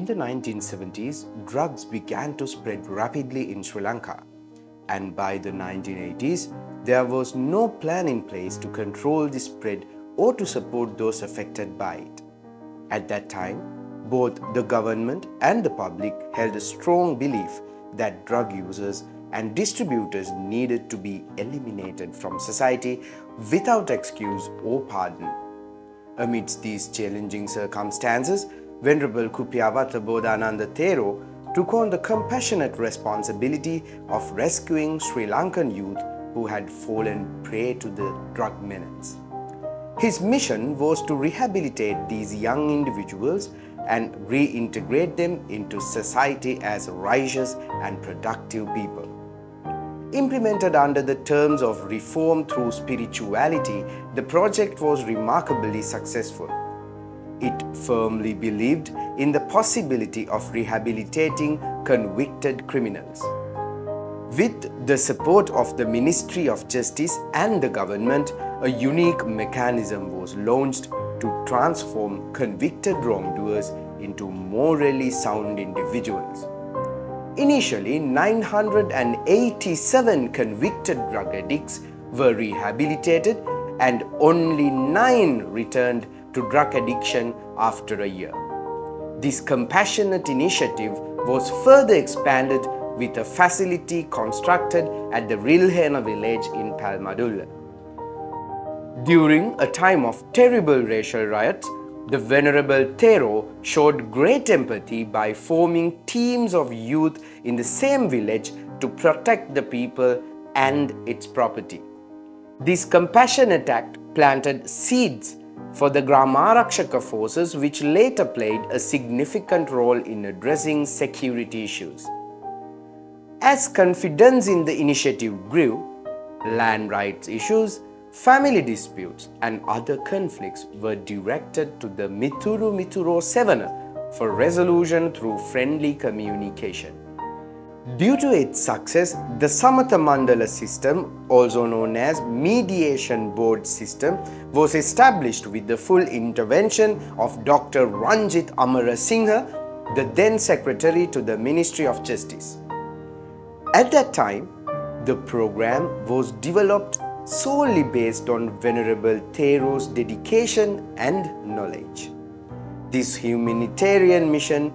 the 1970s, drugs began to spread rapidly in Sri Lanka, and by the 1980s, there was no plan in place to control the spread or to support those affected by it. At that time, both the government and the public held a strong belief that drug users and distributors needed to be eliminated from society without excuse or pardon. Amidst these challenging circumstances, Venerable Kupiawata Bodhananda Thero took on the compassionate responsibility of rescuing Sri Lankan youth who had fallen prey to the drug menace. His mission was to rehabilitate these young individuals and reintegrate them into society as righteous and productive people. Implemented under the terms of reform through spirituality, the project was remarkably successful. It firmly believed in the possibility of rehabilitating convicted criminals. With the support of the Ministry of Justice and the government, a unique mechanism was launched to transform convicted wrongdoers into morally sound individuals. Initially, 987 convicted drug addicts were rehabilitated and only 9 returned to drug addiction after a year. This compassionate initiative was further expanded with a facility constructed at the Rilhena village in Pelmadulla. During a time of terrible racial riots, the Venerable Thero showed great empathy by forming teams of youth in the same village to protect the people and its property. This compassionate act planted seeds for the Gramarakshaka forces, which later played a significant role in addressing security issues. As confidence in the initiative grew, land rights issues, family disputes and other conflicts were directed to the Mithuro Sevana for resolution through friendly communication. Due to its success, the Samatha Mandala system, also known as Mediation Board system, was established with the full intervention of Dr. Ranjit Amarasinghe, the then Secretary to the Ministry of Justice. At that time, the program was developed solely based on Venerable Thero's dedication and knowledge. This humanitarian mission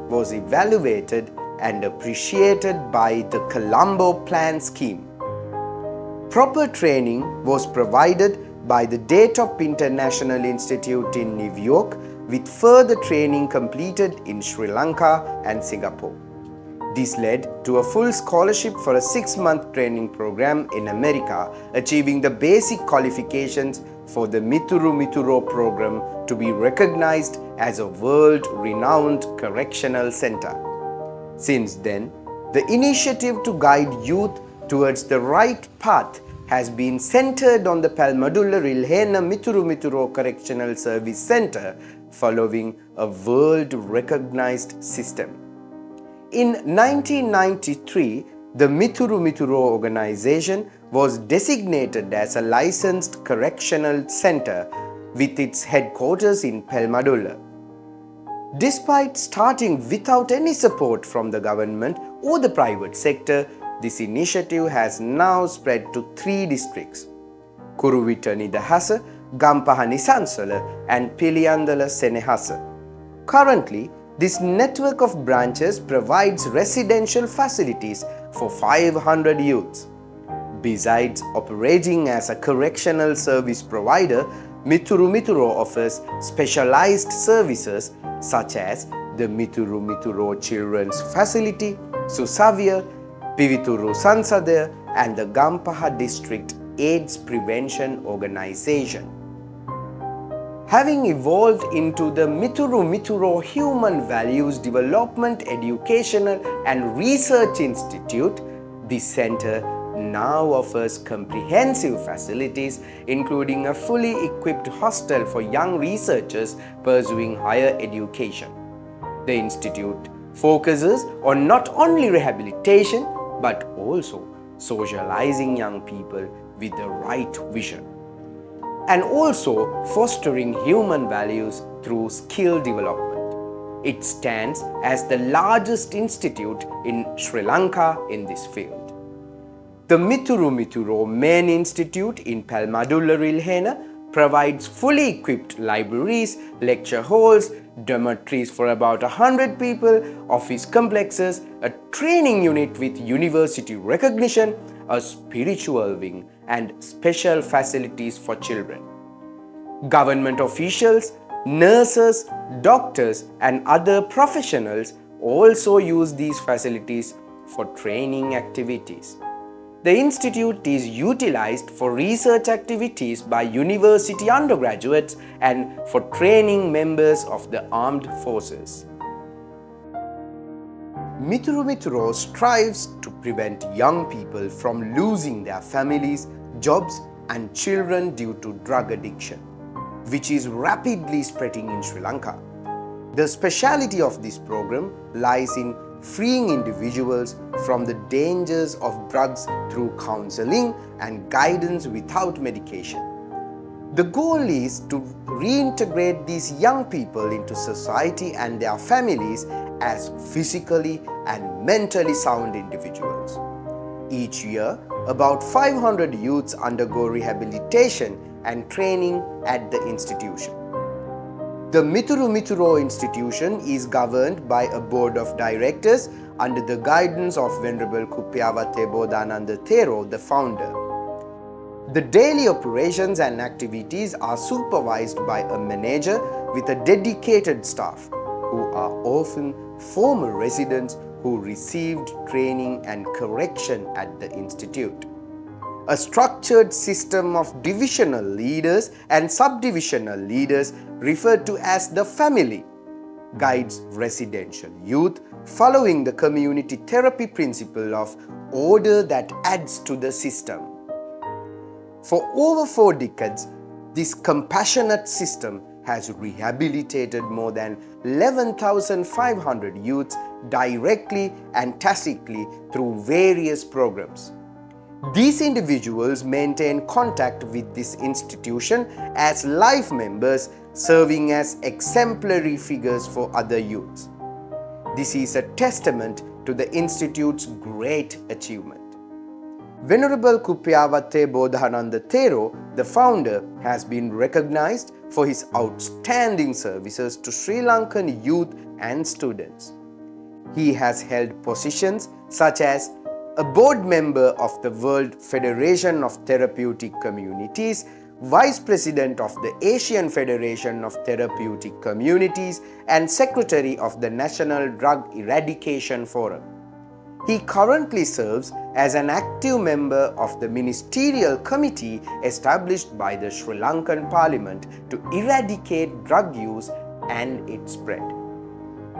was evaluated and appreciated by the Colombo Plan scheme. Proper training was provided by the Daetop International Institute in New York, with further training completed in Sri Lanka and Singapore. This led to a full scholarship for a 6-month training program in America, achieving the basic qualifications for the Mithuro program to be recognized as a world-renowned correctional center. Since then, the initiative to guide youth towards the right path has been centered on the Pelmadulla Rilhena Mithuro Correctional Service Center, following a world-recognized system. In 1993, the Mithuro organization was designated as a licensed correctional center with its headquarters in Pelmadulla. Despite starting without any support from the government or the private sector, this initiative has now spread to 3 districts: Kuruvita Nidahasa, Gampaha Nisansala and Piliyandala Senehasa. Currently, this network of branches provides residential facilities for 500 youths. Besides operating as a correctional service provider, Mithuro offers specialized services such as the Mithuro Children's Facility, Susavia, Pivithuru Sansadaya and the Gampaha District AIDS Prevention Organization. Having evolved into the Mithuro Human Values Development Educational and Research Institute, this center now offers comprehensive facilities including a fully equipped hostel for young researchers pursuing higher education. The institute focuses on not only rehabilitation but also socializing young people with the right vision. and also fostering human values through skill development. It stands as the largest institute in Sri Lanka in this field. The Mithuro Main Institute in Pelmadulla, Rilhena provides fully equipped libraries, lecture halls, dormitories for about 100 people, office complexes, a training unit with university recognition, a spiritual wing, and special facilities for children. Government officials, nurses, doctors, and other professionals also use these facilities for training activities. The institute is utilized for research activities by university undergraduates and for training members of the armed forces. Mithuro strives to prevent young people from losing their families, jobs, and children due to drug addiction, which is rapidly spreading in Sri Lanka. The speciality of this program lies in freeing individuals from the dangers of drugs through counseling and guidance without medication. The goal is to reintegrate these young people into society and their families as physically and mentally sound individuals. Each year, about 500 youths undergo rehabilitation and training at the institution. The Mithuro institution is governed by a board of directors under the guidance of Venerable Kuppiyawathe Bodhananda Thero, the founder. The daily operations and activities are supervised by a manager with a dedicated staff, who are often former residents who received training and correction at the institute. A structured system of divisional leaders and subdivisional leaders, referred to as the family, guides residential youth following the community therapy principle of order that adds to the system. For over 4 decades, this compassionate system has rehabilitated more than 11,500 youths directly and tacitly through various programs. These individuals maintain contact with this institution as life members, serving as exemplary figures for other youths. This is a testament to the institute's great achievement. Venerable Kuppiyawathe Bodhananda Thero, the founder, has been recognized for his outstanding services to Sri Lankan youth and students. He has held positions such as a board member of the World Federation of Therapeutic Communities, Vice President of the Asian Federation of Therapeutic Communities, and Secretary of the National Drug Eradication Forum. He currently serves as an active member of the ministerial committee established by the Sri Lankan Parliament to eradicate drug use and its spread.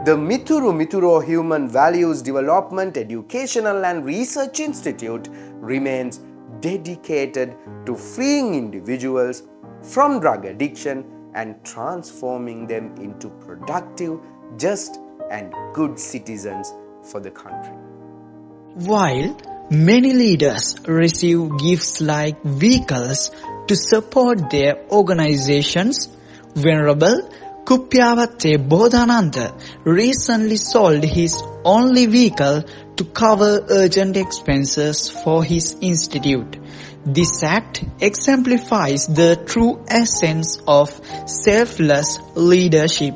The Mithuro Human Values Development Educational and Research Institute remains dedicated to freeing individuals from drug addiction and transforming them into productive, just, and good citizens for the country. While many leaders receive gifts like vehicles to support their organizations, Venerable Kuppiyawathe Bodhananda recently sold his only vehicle to cover urgent expenses for his institute. This act exemplifies the true essence of selfless leadership.